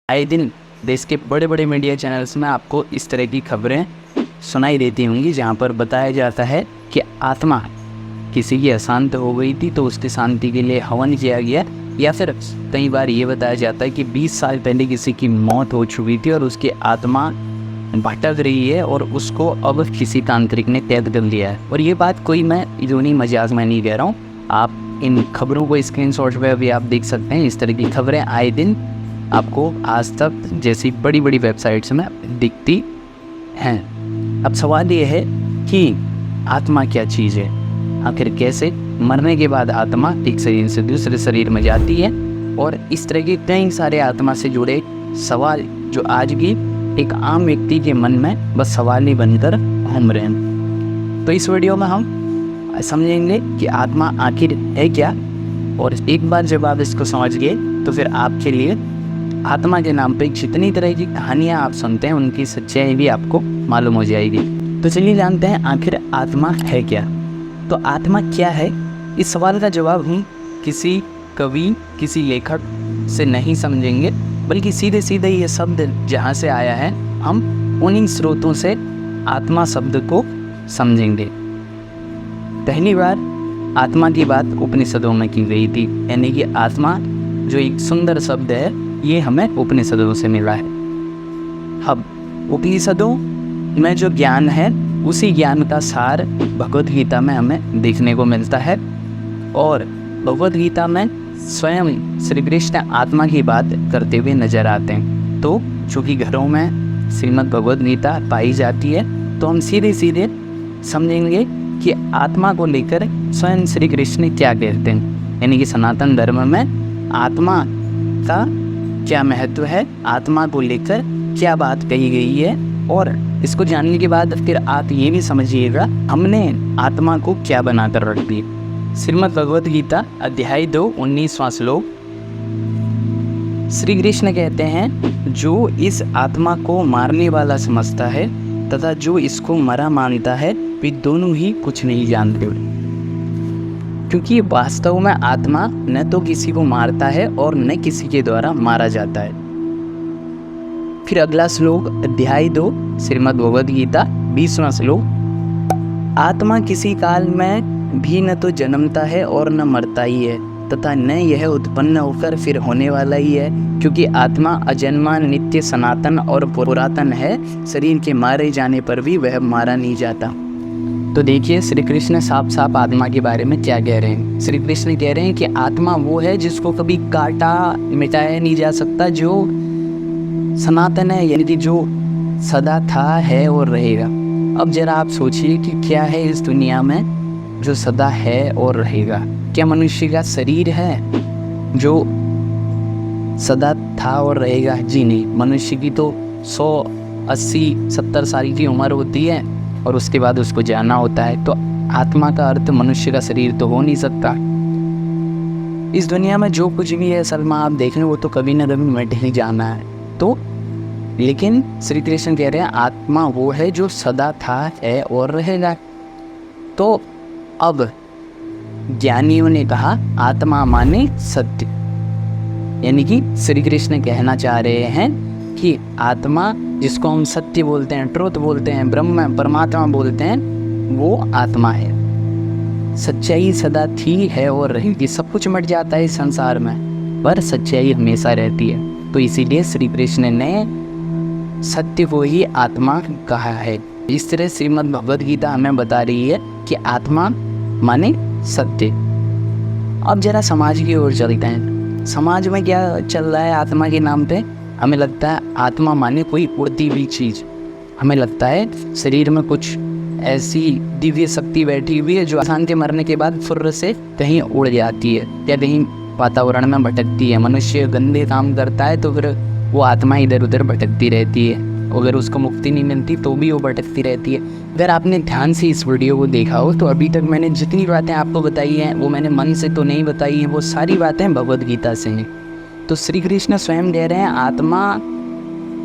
आए दिन देश के बड़े बड़े मीडिया चैनल्स में आपको इस तरह की खबरें सुनाई देती होंगी, जहाँ पर बताया जाता है कि आत्मा किसी की अशांत हो गई थी तो उसकी शांति के लिए हवन किया गया, या फिर कई बार ये बताया जाता है कि 20 साल पहले किसी की मौत हो चुकी थी और उसकी आत्मा भटक रही है और उसको अब किसी तांत्रिक ने कैद कर लिया है। और ये बात कोई मैं इजोनी मजाक में नहीं कह रहा हूँ, आप इन खबरों को स्क्रीनशॉट पे अभी आप देख सकते हैं। इस तरह की खबरें आए दिन आपको आज तक जैसी बड़ी बड़ी वेबसाइट्स में दिखती हैं। अब सवाल ये है कि आत्मा क्या चीज़ है, आखिर कैसे मरने के बाद आत्मा एक शरीर से दूसरे शरीर में जाती है, और इस तरह के कई सारे आत्मा से जुड़े सवाल जो आज की एक आम व्यक्ति के मन में बस सवाल ही बनकर घूम रहे हैं। तो इस वीडियो में हम समझेंगे कि आत्मा आखिर है क्या, और एक बार जब आप इसको समझ गए तो फिर आपके लिए आत्मा के नाम पे जितनी तरह की कहानियाँ आप सुनते हैं उनकी सच्चाई भी आपको मालूम हो जाएगी। तो चलिए जानते हैं आखिर आत्मा है क्या। तो आत्मा क्या है, इस सवाल का जवाब हम किसी कवि किसी लेखक से नहीं समझेंगे, बल्कि सीधे सीधे ये शब्द जहाँ से आया है हम उन्हीं स्रोतों से आत्मा शब्द को समझेंगे। पहली बार आत्मा की बात उपनिषदों में की गई थी, यानी कि आत्मा जो एक सुंदर शब्द है ये हमें उपनिषदों से मिला है। अब उपनिषदों में जो ज्ञान है उसी ज्ञान का सार भगवद गीता में हमें देखने को मिलता है, और भगवद गीता में स्वयं श्री कृष्ण आत्मा की बात करते हुए नजर आते हैं। तो चूँकि घरों में श्रीमद् भगवद गीता पाई जाती है तो हम सीधे सीधे समझेंगे कि आत्मा को लेकर स्वयं श्री कृष्ण क्या कहते हैं, यानी कि सनातन धर्म में आत्मा का क्या महत्व है, आत्मा को लेकर क्या बात कही गई है। और इसको जानने के बाद फिर आप ये भी समझिएगा हमने आत्मा को क्या बनाकर रख दिया। श्रीमद् भगवद गीता अध्याय 2 19वां श्लोक, श्री कृष्ण कहते हैं जो इस आत्मा को मारने वाला समझता है तथा जो इसको मरा मानता है वे दोनों ही कुछ नहीं जानते, क्योंकि वास्तव में आत्मा न तो किसी को मारता है और न किसी के द्वारा मारा जाता है। फिर अगला श्लोक अध्याय 2 श्रीमद् भगवद गीता 20वां श्लोक, आत्मा किसी काल में भी न तो जन्मता है और न मरता ही है तथा न यह उत्पन्न होकर फिर होने वाला ही है, क्योंकि आत्मा अजन्मा नित्य सनातन और पुरातन है, शरीर के मारे जाने पर भी वह मारा नहीं जाता। तो देखिए श्री कृष्ण साफ साफ आत्मा के बारे में क्या कह रहे हैं। श्री कृष्ण कह रहे हैं कि आत्मा वो है जिसको कभी काटा मिटाया नहीं जा सकता, जो सनातन है, यानी कि जो सदा था है और रहेगा। अब जरा आप सोचिए कि क्या है इस दुनिया में जो सदा है और रहेगा। क्या मनुष्य का शरीर है जो सदा था और रहेगा? जी नहीं, मनुष्य की तो 100 80 70 साल की उम्र होती है और उसके बाद उसको जाना होता है। तो आत्मा का अर्थ मनुष्य का शरीर तो हो नहीं सकता। इस दुनिया में जो कुछ भी है असल में आप देख रहे हैं वो तो कभी ना कभी मिट ही जाना है। तो लेकिन श्री कृष्ण कह रहे हैं आत्मा वो है जो सदा था है और रहेगा। तो अब ज्ञानियों ने कहा आत्मा माने सत्य, यानी कि श्री कृष्ण कहना चाह रहे हैं कि आत्मा जिसको हम सत्य बोलते हैं, ट्रुथ बोलते हैं, ब्रह्म परमात्मा बोलते हैं, वो आत्मा है। सच्चाई सदा थी है और रहेगी। सब कुछ मिट जाता है इस संसार में, पर सच्चाई हमेशा रहती है। तो इसीलिए श्री कृष्ण ने सत्य को ही आत्मा कहा है। इस तरह श्रीमद् भगवद गीता हमें बता रही है कि आत्मा माने सत्य। अब जरा समाज की ओर चलते हैं। समाज में क्या चल रहा है आत्मा के नाम पे? हमें लगता है आत्मा माने कोई उड़ती हुई चीज़। हमें लगता है शरीर में कुछ ऐसी दिव्य शक्ति बैठी हुई है जो इंसान के मरने के बाद फुर्र से कहीं उड़ जाती है या कहीं वातावरण में भटकती है। मनुष्य गंदे काम करता है तो फिर वो आत्मा इधर उधर भटकती रहती है, अगर उसको मुक्ति नहीं मिलती तो भी वो भटकती रहती है। अगर आपने ध्यान से इस वीडियो को देखा हो तो अभी तक मैंने जितनी बातें आपको बताई हैं वो मैंने मन से तो नहीं बताई हैं, वो सारी बातें भगवद गीता से हैं। तो श्री कृष्ण स्वयं कह रहे हैं आत्मा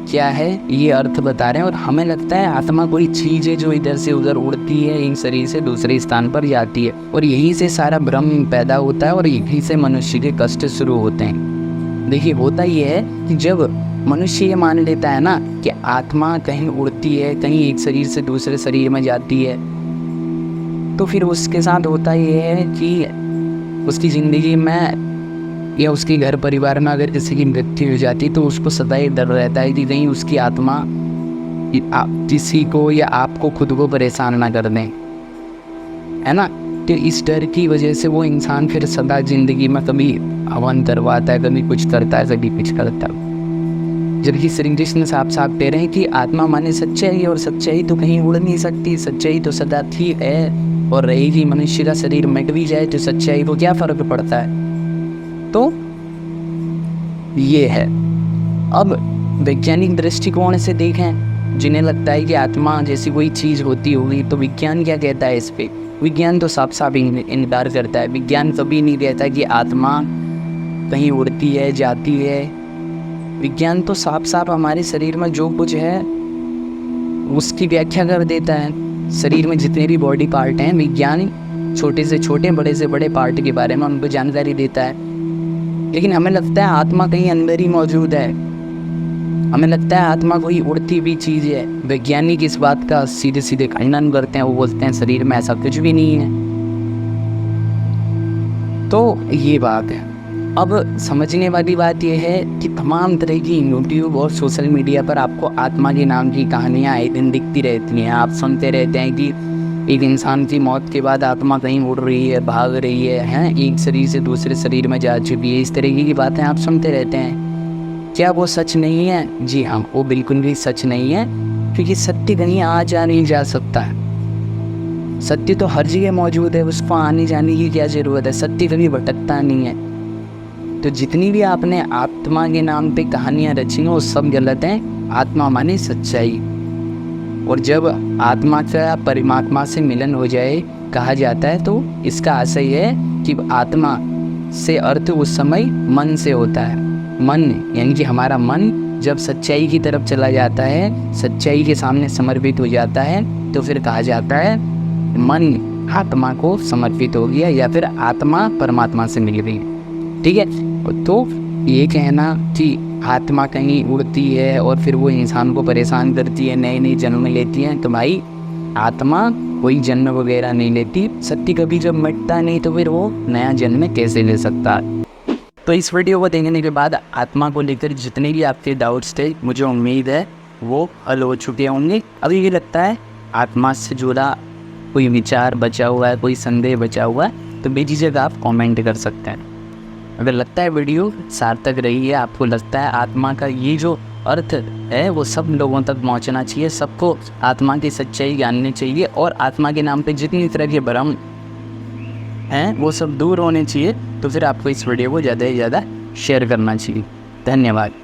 क्या है ये अर्थ बता रहे हैं, और हमें लगता है आत्मा कोई चीज़ है जो इधर से उधर उड़ती है, एक शरीर से दूसरे स्थान पर जाती है, और यहीं से सारा भ्रम पैदा होता है और यहीं से मनुष्य के कष्ट शुरू होते हैं। देखिए होता ये है कि जब मनुष्य ये मान लेता है ना कि आत्मा कहीं उड़ती है, कहीं एक शरीर से दूसरे शरीर में जाती है, तो फिर उसके साथ होता ये है कि उसकी ज़िंदगी में या उसके घर परिवार में अगर किसी की मृत्यु हो जाती तो उसको सदा ही डर रहता है कि कहीं उसकी आत्मा किसी को या आपको खुद को परेशान ना कर दें, है ना। तो इस डर की वजह से वो इंसान फिर सदा ज़िंदगी में कभी हवन करवाता है, कभी कुछ करता है, कभी कुछ करता है। जबकि श्री कृष्ण साफ साफ कह रहे हैं कि आत्मा माने सच्चाई, और सच्चाई तो कहीं उड़ नहीं सकती, सच्चाई तो सदा थी है और रहेगी। मनुष्य का शरीर मिट भी जाए तो सच्चाई को क्या फ़र्क पड़ता है। तो ये है। अब वैज्ञानिक दृष्टिकोण से देखें, जिन्हें लगता है कि आत्मा जैसी कोई चीज़ होती होगी, तो विज्ञान क्या कहता है इस पर। विज्ञान तो साफ साफ इनकार करता है। विज्ञान कभी नहीं कहता कि आत्मा कहीं उड़ती है, जाती है। विज्ञान तो साफ साफ हमारे शरीर में जो कुछ है उसकी व्याख्या कर देता है। शरीर में जितने भी बॉडी पार्ट हैं, विज्ञान छोटे से छोटे, बड़े से बड़े पार्ट के बारे में उनको जानकारी देता है। लेकिन हमें लगता है आत्मा कहीं अंदर ही मौजूद है। हमें लगता है आत्मा कोई उड़ती हुई चीज़ है। वैज्ञानिक इस बात का सीधे सीधे खंडन करते हैं। वो बोलते हैं शरीर में ऐसा कुछ भी नहीं है। तो ये बात है। अब समझने वाली बात यह है कि तमाम तरह की यूट्यूब और सोशल मीडिया पर आपको आत्मा के नाम की कहानियाँ आए दिन दिखती रहती हैं। आप सुनते रहते हैं कि एक इंसान की मौत के बाद आत्मा कहीं उड़ रही है, भाग रही है, एक शरीर से दूसरे शरीर में जा चुकी है। इस तरीके की बातें आप सुनते रहते हैं। क्या वो सच नहीं है? जी हाँ, वो बिल्कुल भी सच नहीं है, क्योंकि सत्य कहीं आ जा नहीं जा सकता है। सत्य तो हर जगह मौजूद है, उसको आने जाने की क्या ज़रूरत है। सत्य कभी भटकता नहीं है। तो जितनी भी आपने आत्मा के नाम पे कहानियाँ रची हैं वो सब गलत हैं। आत्मा माने सच्चाई। और जब आत्मा का परमात्मा से मिलन हो जाए कहा जाता है, तो इसका आशय है कि आत्मा से अर्थ उस समय मन से होता है। मन यानी कि हमारा मन जब सच्चाई की तरफ चला जाता है, सच्चाई के सामने समर्पित हो जाता है, तो फिर कहा जाता है मन आत्मा को समर्पित हो गया, या फिर आत्मा परमात्मा से मिल गई। ठीक है। तो ये कहना कि आत्मा कहीं उड़ती है और फिर वो इंसान को परेशान करती है, नए नए जन्म लेती है, तो भाई आत्मा कोई जन्म वगैरह नहीं लेती। सत्य कभी जब मिटता नहीं तो फिर वो नया जन्म कैसे ले सकता है। तो इस वीडियो को देखने के बाद आत्मा को लेकर जितने भी आपके डाउट्स थे, मुझे उम्मीद है वो हल हो चुके होंगे। अभी ये लगता है आत्मा से जुड़ा कोई विचार बचा हुआ है, कोई संदेह बचा हुआ है, तो बेझिझक आप कमेंट कर सकते हैं। अगर लगता है वीडियो सार्थक रही है, आपको लगता है आत्मा का ये जो अर्थ है वो सब लोगों तक पहुंचना चाहिए, सबको आत्मा की सच्चाई जाननी चाहिए, और आत्मा के नाम पे जितनी तरह के भ्रम हैं वो सब दूर होने चाहिए, तो फिर आपको इस वीडियो को ज़्यादा से ज़्यादा शेयर करना चाहिए। धन्यवाद।